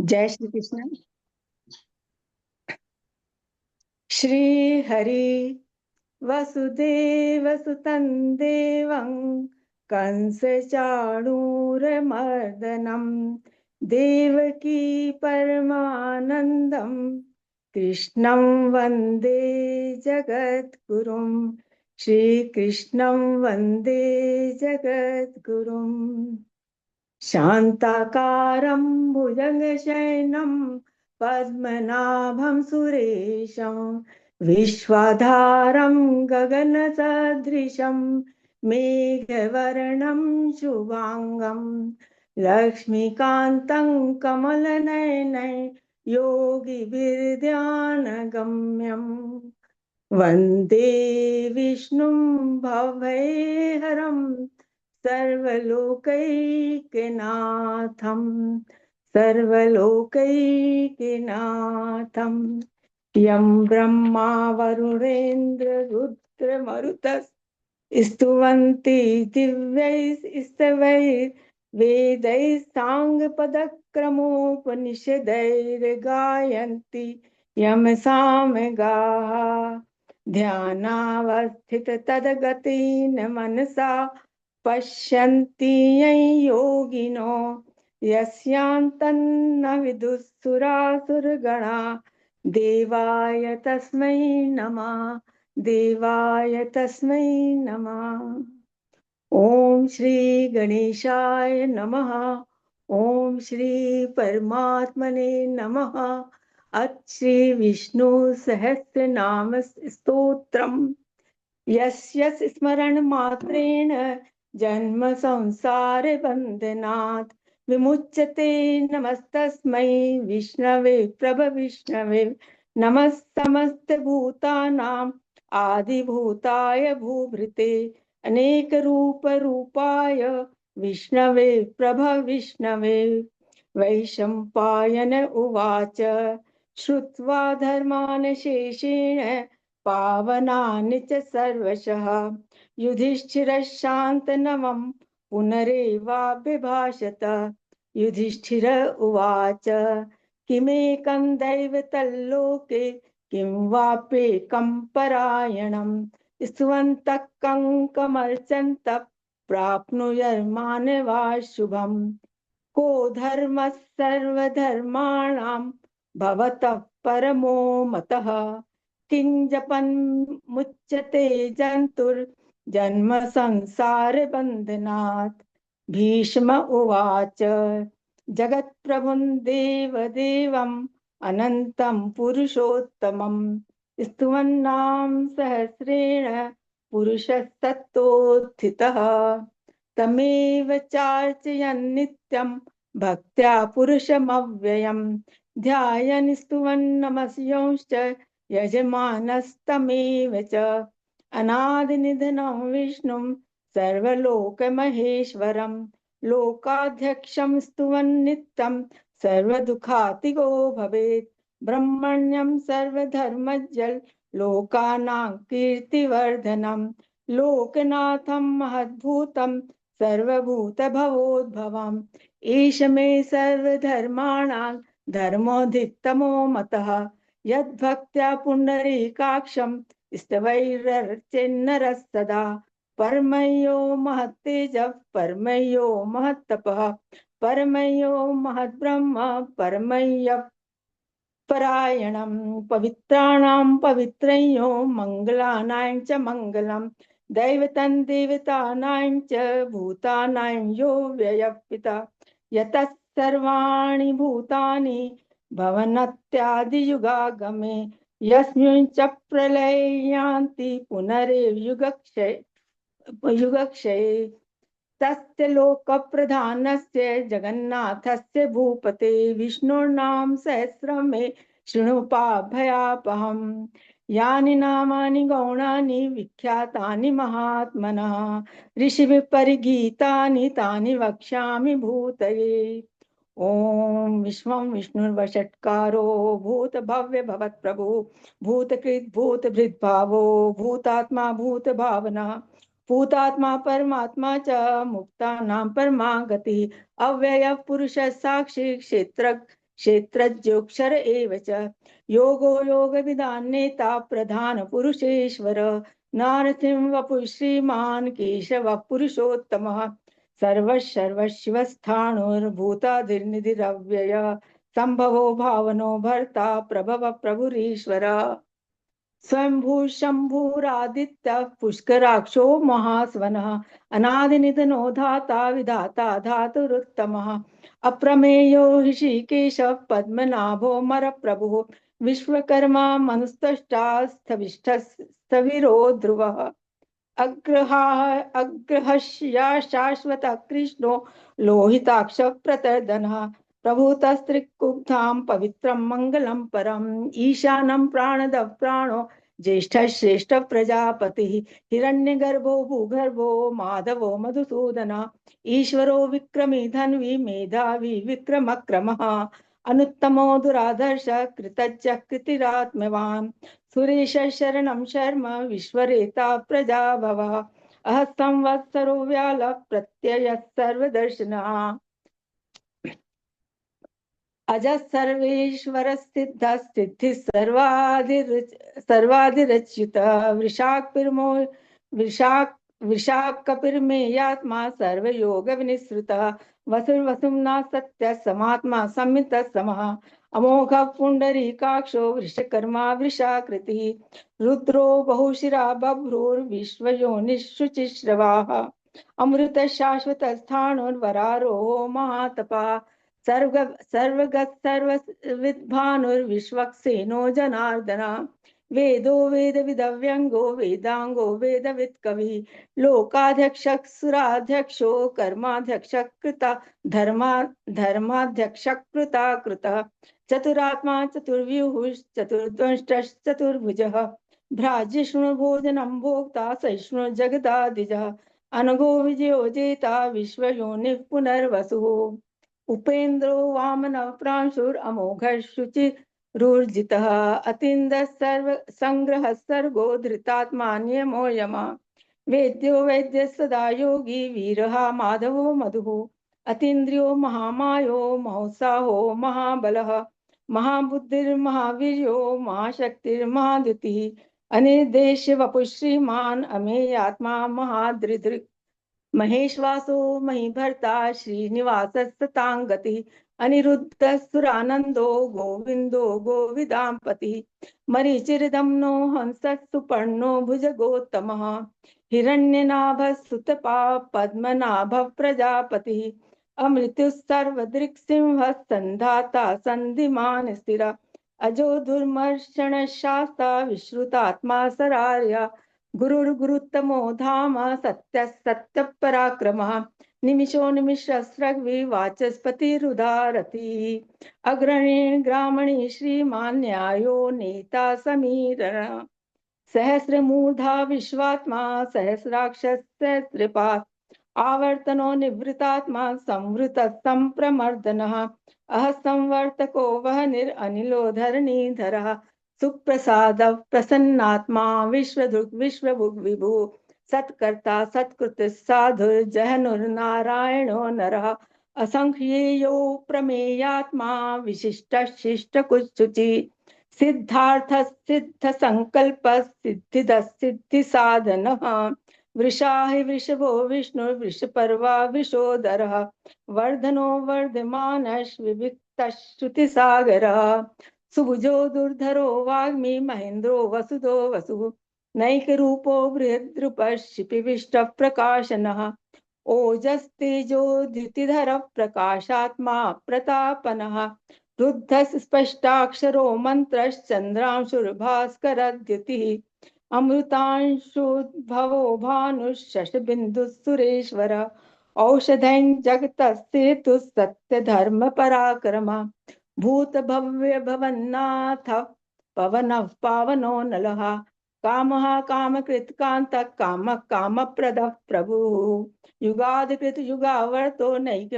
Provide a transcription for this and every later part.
जय श्री कृष्ण। श्री हरि वसुदेव सुतं देवं कंस चाणूरमर्दनं देवकी परमानंदं कृष्णं वंदे जगद्गुरुं। श्री कृष्णं वंदे जगद्गुरुम्। शान्ताकारं भुजगशयनं पद्मनाभं सुरेशं विश्वाधारं गगनसदृशं मेघवर्णं शुभांगं लक्ष्मीकान्तं कमलनयनं योगिभिर्ध्यानगम्यं वन्दे विष्णुं भवैहरं सर्वलोकैकनाथं सर्वलोकैकनाथं यं ब्रह्मा वरुणेन्द्र रुद्रमरुतः स्तुवन्ति दिव्यैस्तवैः वेदैः साङ्गपदक्रमोपनिषदैर्गायन्ति यं सामगाः। ध्यानावस्थिततद्गतेन मनसा पश्यन्ति यं योगिनो यस्यान्तन्न विदुःसुरासुरगणा देवाय तस्मै नमः। देवाय तस्मै नमः। ओम श्री गणेशाय नमः। ओम श्री परमात्मने नमः। अथ श्री विष्णु सहस्रनाम स्तोत्रम् यस्य स्मरण मात्रेण जन्म संसार बंधनात् विमुच्यते। नमस्तस्मै विष्णवे प्रभविष्णवे नमः समस्त भूतानां आदिभूताय भूभृते अनेक रूप रूपाय विष्णवे प्रभविष्णवे। वैशंपायन उवाच श्रुत्वा धर्मान् शेषेण पावनानि च सर्वशः युधिष्ठिरः शान्तनवं पुनरेवाभिभाषत। युधिष्ठिर उवाच किमेकं दैवतल्लोके किं वाप्येकं परायणं स्तुवन्तः कङ्कमर्चन्तः प्राप्नुयान्मानवा शुभम्। को धर्मः सर्वधर्माणां भवतः परमो मतः किं जपन् मुच्यते जन्तुर्जन्म संसार बन्धनात्। भीष्म उवाच जगत्प्रभुं देवदेवम् अनन्तं पुरुषोत्तमं स्तुवन्नाम सहस्रेण पुरुषस्ततोत्थितः तमेव चार्चयन् नित्यं भक्त्या पुरुषमव्ययम् ध्यायन् स्तुवन् नमस्यांश्च यजमानस्तमेव च। अनादिनिधनं विष्णुं सर्वलोकमहेश्वरं लोकाध्यक्षं स्तुवन् नित्यं सर्वदुःखातिगो भवेत्। ब्रह्मण्यं सर्वधर्मज्ञं लोकानां कीर्तिवर्धनं लोकनाथं महद्भूतं सर्वभूतभवोद्भवम् एष मे सर्वधर्माणां धर्मोऽधितमो मतः यद्भक्त्या पुण्डरीकाक्षं स्तवैरर्चेन्नरः सदा। परमयो महत्तेजः परमयो महत्तपः परमयो महद्ब्रह्म परमय्य परायणं पवित्राणां पवित्रयो मंगलानां च मंगलम् दैवतं देवतानां च भूतानां यो व्ययः यतः सर्वाणि भूतानि भवन्त्यादियुगागमे यस्मिन् च प्रलये यान्ति युगक्षये तस्य लोकप्रधानस्य जगन्नाथस्य भूपते विष्णुर्नाम सहस्रं मे शृणु पाभयापहम्। यानि नामानि गौणानि विख्यातानि महात्मनः ऋषिभिः परिगीतानि तानि वक्ष्यामि भूतये। ओम विश्वं विष्णुर्वषट्कारो भूत भव्य भवत् प्रभु भूतकृत भूत भृद्भावो भूतात्मा भूत भावना भूतात्मा परमात्मा च मुक्तानां परमा गति अव्यय पुरुष साक्षी क्षेत्र क्षेत्रज्योक्षर एव च। योगो योगविदां नेता प्रधान पुरुषेश्वर, नारसिंह वपुः श्रीमान् केशवः पुरुषोत्तमः, सर्वशिवस्थाणुर्भूतादिर्निधिरव्ययः, संभवो भावनो भर्ता प्रभव प्रभुरीश्वर। स्वयंभू शंभुरादित्य पुष्कराक्षो महास्वनः, अनादिनिधनो धाता विधाता धातुरुत्तमः, अप्रमेयो ऋषिकेश पद्मनाभो मरप्रभुः, विश्वकर्मा मनुस्तष्टा स्थविरो ध्रुवः, अग्रहस्य शाश्वत कृष्णो लोहिताक्ष प्रतर्दनः, प्रभुतस्त्रिकुब्धां पवित्रं मङ्गलं परम्, ईशानं प्राणदः प्राणो ज्येष्ठः श्रेष्ठ प्रजापतिः, हिरण्यगर्भो भूगर्भो माधवो मधुसूदनः, ईश्वरो विक्रमी धन्वी मेधावी विक्रमक्रमः, अनुत्तमो दुराधर्ष कृतज्ञ कृतिरात्मवान्, सुरेश शरणं शर्म विश्वरेता प्रजाभव, अह संवत्सरो व्याल प्रत्यय सर्वदर्शनः, अजः सर्वेश्वर सिद्ध सिद्धि सर्वाधिरच्युत, वृषाक्पिर्मो वृषाकपिर्मेयात्मा सर्वयोग विनिसृतः, वसुर्वसुम्ना सत्य समात्मा संमित समः, अमोघ पुंडरीकाक्षो वृषकर्मा वृषाकृतिः, रुद्रो बहुशिरा बभ्रुर्विश्वयोनिःशुचिश्रवाः, अमृत शाश्वत स्थाणुर्वरारोहो महातपः, सर्वगत सर्वविद्भानुर्विश्वक्सेनो जनार्दन, वेदो वेद विदव्यंगो वेदांगो वेदवित् कवि, लोकाध्यक्ष सुराध्यक्षो कर्माध्यक्ष कृता धर्माध्यक्ष कृता कृतः, चतुरात्मा चतुर्व्यूः चतुर्दंष्टश्चतुर्भुजः, भ्राजिष्णु भोजनं भोक्ता सहिष्णु जगदादिजः, अनघो विजयो जेता विश्वयोनिः पुनर्वसुः, उपेन्द्रो वामन प्रांशुर अमोघ शुचिरुर्जितः, अतीन्द्र सर्व संग्रह सर्गो धृतात्मा नियमो यम, वेद्यो वैद्य सदा योगी वीरः माधवो मधुः, अतीन्द्रियो महामायो महोत्साहो महाबलः, महाबुद्धिर्महावीर्यो महाशक्तिर्महाद्युतिः, अनिर्देश्य वपुः श्रीमान् अमेयात्मा महादृदृक्, महेश्वासो महीभर्ता श्रीनिवासस्तांगति, अनिरुद्ध सुरानंदो गोविंदो गोविदांपति, मरीचिर्दम्नो हंस सुपर्णो भुजगोत्तमः, हिरण्यनाभ सुतपा पद्मनाभ प्रजापति, अमृत्यु सर्वदृक्सिंह संधाता संधिमान स्थिर, अजो दुर्मर्षण शास्ता विश्रुतात्मा सरार्य, गुरुर्गुरुत्तमो धाम सत्य सत्य पराक्रमः, निमिषो निमिषस्रग्वि वाचस्पतिरुदारति, अग्रणीन् ग्रामणी श्रीमान् न्यायो नेता समीरण, सहस्रमूर्धा विश्वात्मा सहस्राक्ष सहस्रपात्, आवर्तनो निवृतात्मा संवृत संप्रमर्दनः, अह संवर्तको वह्निरनिलो धरणीधरः, सुप्रसाद प्रसन्नात्मा विश्वदृक् विश्वभुग् विभु, सत्कर्ता सत्कृत साधु जहनुर्नारायणो नरः, असंख्येयो प्रमेयात्मा विशिष्ट शिष्ट कुशुचि, सिद्धार्थ सिद्ध संकल्प सिद्धिद सिद्धि साधनः, वृषाहि वृषभो विष्णु वृषपर्वा वृषोदरः, वर्धनो वर्धमानः विविक्तः श्रुतिसागरः, सुभुजो दुर्धरो वाग्मी महेन्द्रो वसुदो वसुः, नैकरूपो बृहद्रूपः शिपिविष्ट प्रकाशनः, ओजस्तेजो द्युतिधर प्रकाशात्मा प्रतापनः, रुद्धः स्पष्टाक्षरो मन्त्रश्चन्द्रांशुर्भास्करद्युतिः, अमृतांशुद्भवो भानुः सुरेश्वर, औषधं जगतस्थितुः सत्यधर्म पराक्रमः, भूत भव्य भवन्नाथ पवनः पावनो नलः, कामः कामकृत् कान्तः कामः कामप्रदः प्रभुः, युगादिकृत युगावर्तो नैक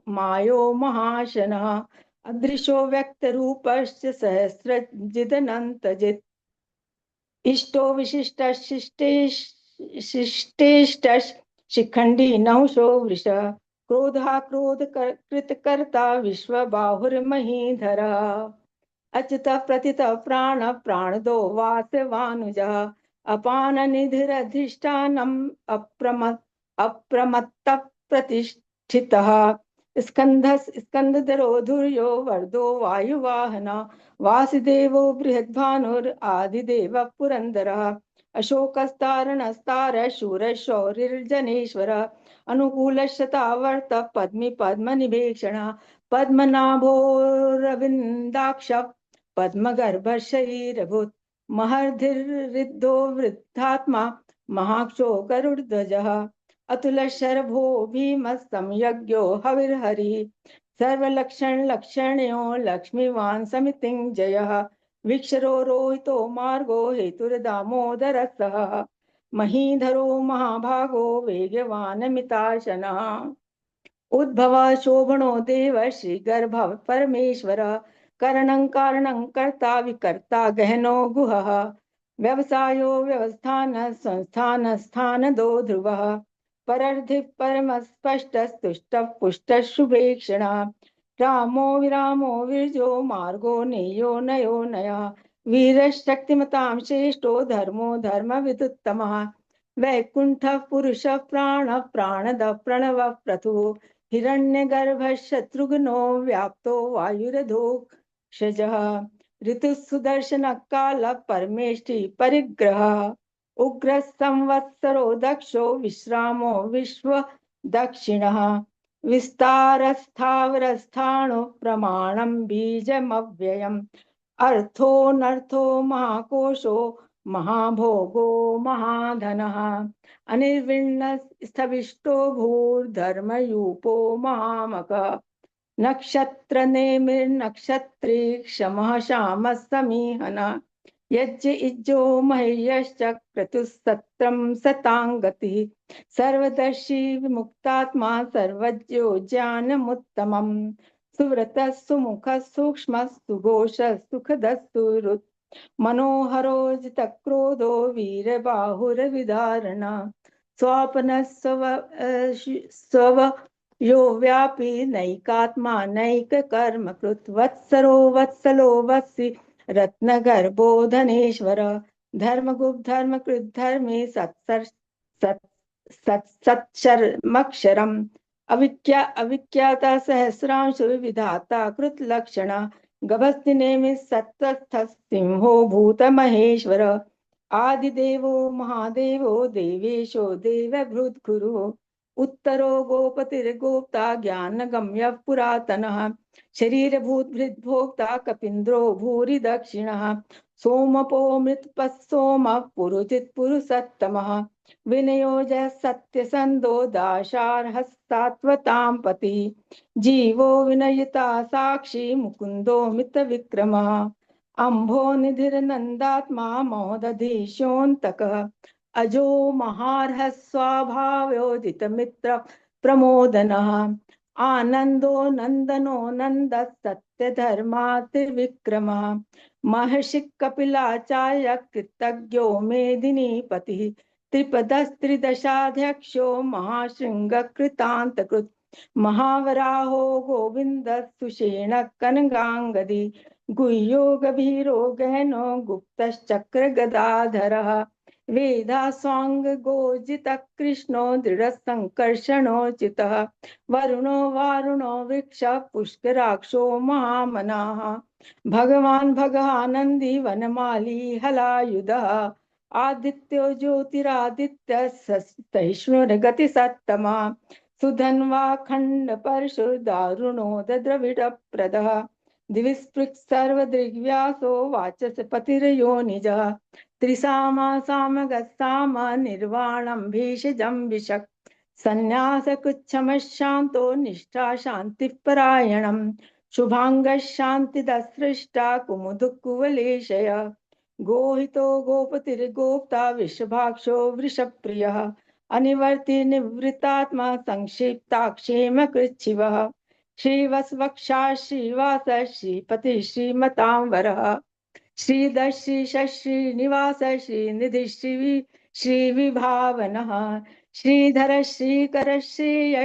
मायो महाशनः, अदृशो व्यक्तरूपश्च सहस्रजिदनन्तजित्, इष्टो विशिष्टशिष्टेष्टः शिखण्डी नहुषो वृष, कृतकर्ता विश्वबाहुर्महीधरः अच्युतः प्रतितः प्राण प्राणदो वासवानुजः अपाननिधिरधिष्ठानम् अप्रमत्तः प्रतिष्ठितः स्कंदधरो धुर्यो वर्धो वायुवाहन वासुदेवो बृहद्भानुरादिदेवः पुरन्दरः अशोकस्तारणस्तार शूरशौरिर्जनेश्वर अनुकूलशतावर्त पद्मी पद्मनिभेक्षण पद्मनाभोरविन्दाक्ष पद्मगर्भशरीरभूत् महर्धिर्ऋद्धो वृद्धात्मा महाक्षो गरुडध्वजः अतुलशरभो भीमः संयज्ञो हविर्हरिः सर्वलक्षणलक्षण्यो लक्ष्मीवान् समितिञ्जयः वीक्षरो रोहितो मार्गो हेतुर्दामोदरः सः महीधरो महाभागो वेगवानमिताशनः उद्भव शोभनो देव श्रीगर्भ परमेश्वर करणं कारणं कर्ता विकर्ता गहनो गुहः व्यवसायो व्यवस्थान संस्थान स्थानदो ध्रुवः परर्धि परमस्पष्टस्तुष्ट पुष्ट शुभेक्षण रामो विरामो विरजो मार्गो नेयो नयो नयः वीरशक्तिमतां श्रेष्ठो धर्मो धर्मविदुत्तमः वैकुण्ठः पुरुषः प्राणः प्राणदः प्रणवः प्रथुः हिरण्यगर्भः शत्रुघ्नो व्याप्तो वायुरधोक्षजः ऋतुः सुदर्शनः कालः परमेष्टि परिग्रहः उग्रः संवत्सरो दक्षो विश्रामो विश्वदक्षिणः विस्तारस्थावरस्थाणु प्रमाणं बीजमव्ययम् अर्थोऽनर्थो महाकोशो महाभोगो महाधनः अनिर्विण्णस्थविष्टो भूर्धर्मयूपो महामकः नक्षत्रनेमिर्नक्षत्री क्षमः श्यामः समीहनः यज्ञ इज्जो मह्यश्च क्रतुसत्रं सताङ्गतिः सर्वदर्शी विमुक्तात्मा सर्वज्ञो ज्ञानमुत्तमम् सुव्रतः सुमुखः सूक्ष्मः सुघोषः सुखदः सुहृत् मनोहरो जितक्रोधो वीरबाहुरविदारण स्वापनः स्वव यो व्यापी नैकात्मा नैककर्म कृत् वत्सरो वत्सलो वत्सि रत्नगर्भो धनेश्वर धर्मगुप्त धर्मकृत् धर्मे सत्सर्मक्षरम् अविख्याता सहस्रांशु विधाता कृतलक्षण गभस्तिनेमि सत्तस्थ सिंहो भूतमहेश्वर आदिदेवो महादेवो देवेशो देवभृद्गुरुः उत्तरो गोपतिर्गोप्ता ज्ञानगम्यः पुरातनः शरीरभूतभृद्भोक्ता कपीन्द्रो भूरि दक्षिणः सोमपो मृत्पस्सोमः पुरुजित् पुरुषोत्तमः विनयोजः सत्यसन्धो दाशार्हस्तात्वतां पतिः जीवो विनयिता साक्षी मुकुन्दो मितविक्रमः अम्भो निधिर्नन्दात्मा महोदधीशोऽन्तकः अजो महार्ह स्वाभावयोजितमित्र प्रमोदनः आनन्दो नन्दनो नन्दः सत्यधर्मातिर्विक्रमः महर्षि कपिलाचार्य कृतज्ञो मेदिनीपतिः त्रिपदस्त्रिदशाध्यक्षो महाशृङ्गकृतान्तकृत् महावराहो गोविन्दः सुषेणः कनकाङ्गदी गुह्यो गभीरो गहनो गुप्तश्चक्रगदाधरः वेदास्वाङ्गोजितः कृष्णो दृढसङ्कर्षणोचितः वरुणो वारुणो वृक्षः पुष्कराक्षो महामनाः भगवान् भगानन्दी वनमाली हलायुधः आदित्यो ज्योतिरादित्यः सहिष्णुर्गतिसत्तमः सुधन्वा खण्डपरशु दारुणो द्रविडप्रदः दिविस्पृक् सर्वदृग्व्यासो वाचस्पतिर्योनिजः त्रिसामा सामगस्साम निर्वाणं भीषजं विशक् सन्न्यासकृच्छमशान्तो निष्ठा शान्तिपरायणम् शुभांगः शान्तिदसृष्टा कुमुदकुवलेशय गोहितो गोपतिर्गोप्ता विषभाक्षो वृषप्रियः अनिवर्ति निवृत्तात्मा संक्षिप्ताक्षेमकृच्छिवः श्रीवत्सवक्षा श्रीवास श्रीपति श्रीमतांवरः श्रीधर श्रीनिवास श्रीनिधि श्रीविभावनः श्रीधर श्रीकर श्रेय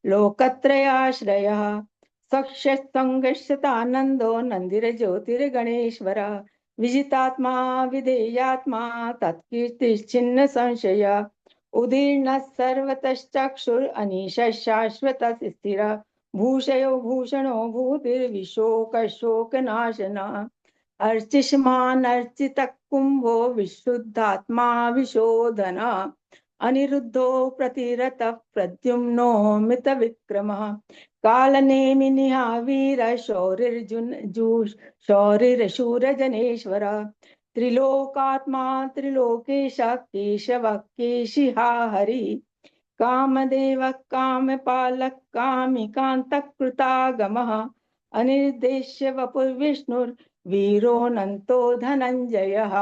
लोकत्रयाश्रयः सक्षसंगस्यतानन्दो नन्दिरज्योतिर्गणेश्वर विजितात्मा विधेयात्मा तत्कीर्तिश्चिन्न संशय उदीर्णः सर्वतश्चक्षुरनीशः शाश्वतः स्थिर भूषयो भूषणो भूतिर्विशोकशोकनाशनः अर्चिष्मान् अर्चितः कुम्भो विशुद्धात्मा विशोधन अनिरुद्धो प्रतिरतः प्रद्युम्नो मितविक्रमः कालनेमिनिहा वीर शौरिरशूरजनेश्वर त्रिलोकात्मा त्रिलोकेश केशवः केशिहा हरि कामदेव कामपालः कामिकान्तः कृतागमः अनिर्देश्य वपुर्विष्णुर्वीरोऽनन्तो धनञ्जयः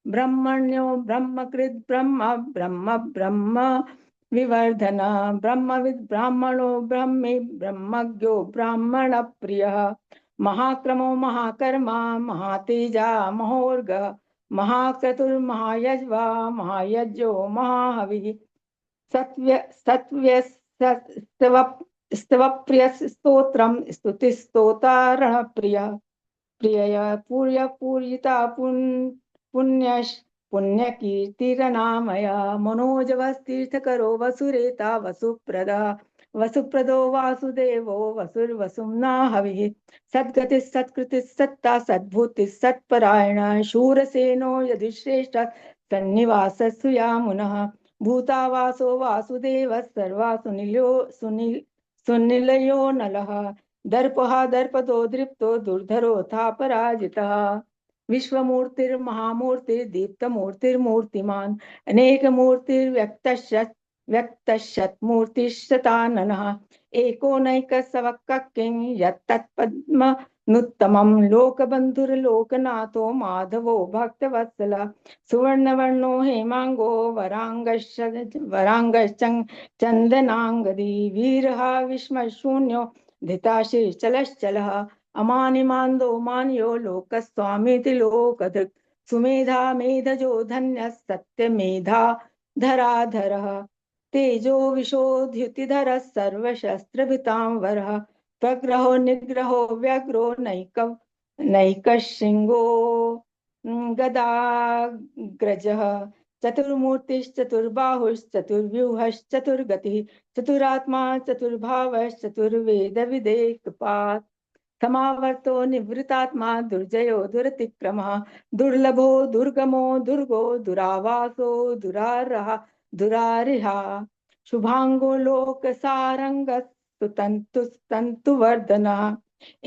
ब्रह्मण्यो ब्रह्मकृद् ब्रह्म ब्रह्म ब्रह्म विवर्धन ब्रह्मविद् ब्राह्मणो ब्रह्मी ब्रह्मज्ञो ब्राह्मण प्रियः महाक्रमो महाकर्मा महातेजा महोर्ग महाक्रतुर्महायज्वा महायज्ञो महाहविः सत्व्य सत्व्य स्तवप्रिय स्तोत्रम स्तुतिस्तोतारण प्रिय प्रिय पूर्य पूर्यिता पुण्य पुण्यकीर्तिरनामय मनोजवस्तीर्थकरो वसुरेता वसुप्रदा वसुप्रदो वासुदेवो वसुर्वसुम्ना हविः सद्गति सत्कृति सत्ता सद्भूति सत्परायण शूरसेनो यधिश्रेष्ठ सन्निवास सुयामुनः भूतावासो वासुदेव सर्वासु सुनिलयो नलः दर्पहा दर्पदो दृप्तो दुर्धरोऽथा पराजितः विश्वमूर्तिर्महामूर्तिर्दीप्तमूर्तिर्मूर्तिमान् अनेकमूर्तिर्व्यक्तशतमूर्तिशताननः एकोनैकसवक्किं यत्तत्पद्मनुत्तमं लोकबन्धुर्लोकनाथो माधवो भक्तवत्सल सुवर्णवर्णो हेमांगो वरांगश्चन्दनांगदी वीरः विस्मयशून्यो धिताशीर्चलश्चलः अमानिमान्दो मान्यो लोकस्वामीति लोकधृक् सुमेधा मेधजो धन्यः सत्यमेधा धराधरः तेजो विशोध्युतिधरः सर्वशस्त्रभृतांवरः प्रग्रहो निग्रहो व्यग्रो नैकशृङ्गो गदाग्रजः चतुर्मूर्तिश्चतुर्बाहुश्चतुर्व्यूहश्चतुर्गतिः चतुरात्मा चतुर्भावश्चतुर्वेदविदेकपात् समावर्तो निवृतात्मा दुर्जयो दुरतिक्रमः दुर्लभो दुर्गमो दुर्गो दुरावासो दुरारिहा शुभांगो लोकसारंगस्तुतंतुवर्धनः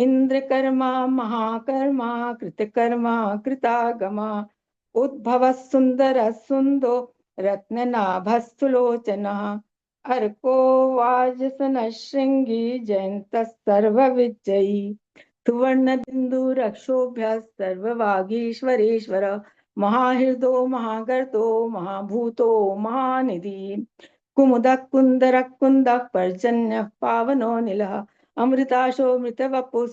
इंद्रकर्मा महाकर्मा कृतकर्मा कृतागमा उद्भवः सुन्दरः सुन्दो रत्ननाभस्तुलोचनः अर्को वाजसनः शृंगी जयन्तः सर्वविजयी सुवर्णबिन्दुरक्षोभ्यः सर्ववागीश्वरेश्वर महाहृदो महागर्तो महाभूतो महानिधि कुमुदः कुन्दरः कुन्दः पर्जन्यः पावनो निलः अमृताशो मृतवपुः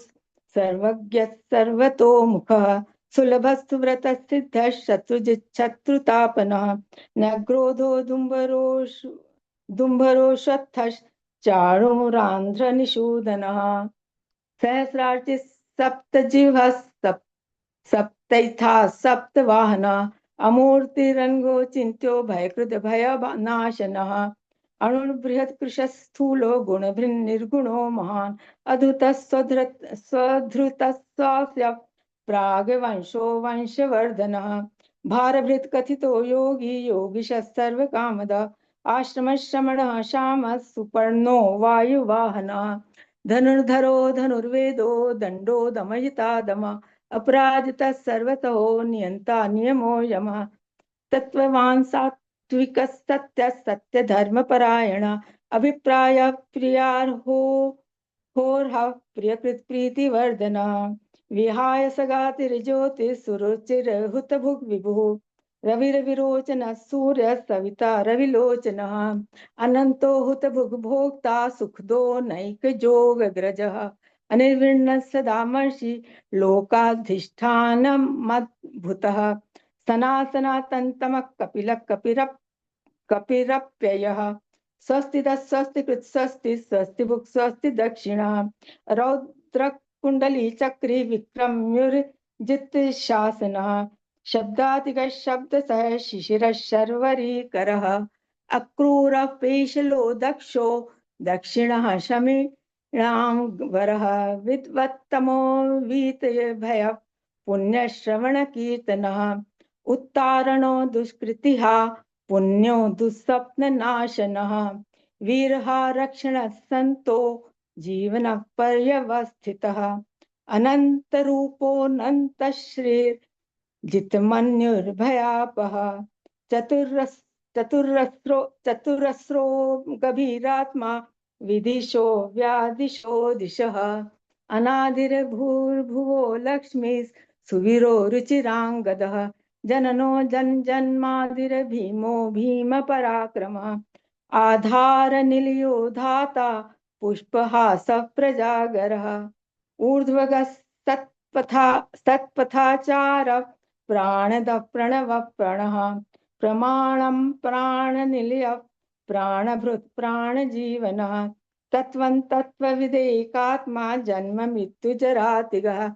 सर्वज्ञः सर्वतोमुखः सुलभः सुव्रतः सिद्धः शत्रुजिच्छत्रुतापनः न क्रोधो दुम्भरोषत्थश्चाणूरान्ध्रनिषूदनः सहस्रार्चिः सप्तजिह्वः सप्तैथा सप्तवाहनः अमूर्तिरङ्गो चिन्त्यो भयकृत भयनाशनः अणुर्बृहत्कृशः स्थूलो गुणभृन्निर्गुणो महान् अधुतः स्वधृतः स्वास्य प्रागवंशो वंशवर्धनः भारभृत् कथितो योगी योगिशः सर्वकामदः आश्रमश्रमणः श्यामः सुपर्णो वायुवाहनः धनुर्धरो धनुर्वेदो दण्डो दमयिता दमः अपराजितः सर्वतो नियन्ता नियमो यमः तत्त्ववान् सात्विकः सत्यः सत्यधर्मपरायण अभिप्राय प्रियार्हो होर्ह प्रियकृत्प्रीतिवर्धन विहाय सगातिर्ज्योतिः सुरुचिरहुतभुग् विभुः रविरविरोचनः सूर्यः सविता रविलोचनः अनन्तो हुतभुग् भोक्ता सुखदो नैकजोगग्रजः अनिर्विण्णः सदामर्षि लोकाधिष्ठानमद्भुतः सनासनातन्तमः कपिलः कपिरः कपिरप्ययः। स्वस्ति स्वस्ति कृत स्वस्ति स्वस्ति भुक् स्वस्ति दक्षिणा। रौद्रकुण्डली चक्री विक्रम्युर्जित शासनः। शब्दातिगः शब्दसः शिशिरः शर्वरीकरः। अक्रूरः पेशलो दक्षो दक्षिणः शमीणां वरः। विद्वत्तमो वीतभयः पुण्यश्रवणकीर्तनः। उत्तारणो दुष्कृतिः पुण्यो दुःस्वप्ननाशनः। वीरः रक्षणः सन्तो जीवनः पर्यवस्थितः। अनन्तरूपोऽनन्तश्रीर्जितमन्युर्भयापः। चतुरस् चतुरस्रो गभीरात्मा विदिशो व्यादिशो दिशः। अनादिर्भूर्भुवो लक्ष्मी सुवीरो रुचिराङ्गदः। जननो जन्मादिर्भीमो भीमपराक्रमः। आधारनिलयो धाता पुष्पहासः प्रजागरः। ऊर्ध्वगः सत्पथाचारः प्राणदः प्रणवः प्रणः। प्रमाणं प्राणनिलयः प्राणभृत् प्राणजीवनः। तत्त्वं तत्त्वविदेकात्मा जन्म मृत्युजरातिगः।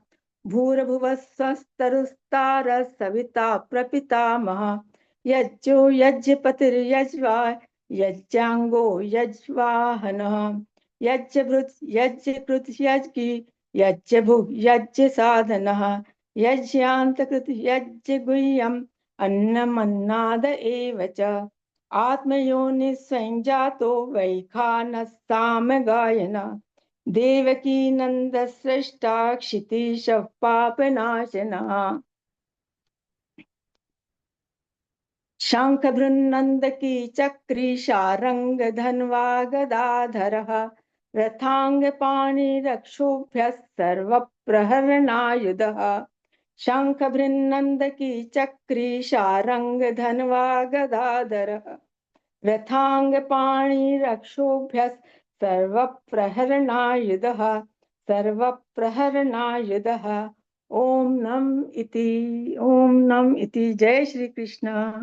भूर्भुवः स्वस्तरुस्तारः सविता प्रपितामहः। यज्ञो यज्ञपतिर्यज्वा यज्ञाङ्गो यज्वाहनः। यज्ञभृत् यज्ञकृत् यज्ञी यज्ञभुक् यज्ञसाधनः। यज्ञान्तकृत् यज्ञगुह्यम् अन्नमन्नाद एव च। आत्मयोनिः स्वयं जातो वैखानः सामगायनः। देवकी नन्दश्रेष्ठा क्षितीशः पापनाशनः। शङ्खभृन्नन्दकी चक्री शार्ङ्ग धन्वा गदाधरः। रथाङ्गपाणिरक्षोभ्यः सर्वप्रहरणायुधः। शङ्खभृन्नन्दकी चक्री शार्ङ्ग धन्वा गदाधरः। रथाङ्गपाणिरक्षोभ्यः सर्वप्रहरणायुधः। सर्वप्रहरणायुधः। ओम नम इति जय श्री कृष्ण।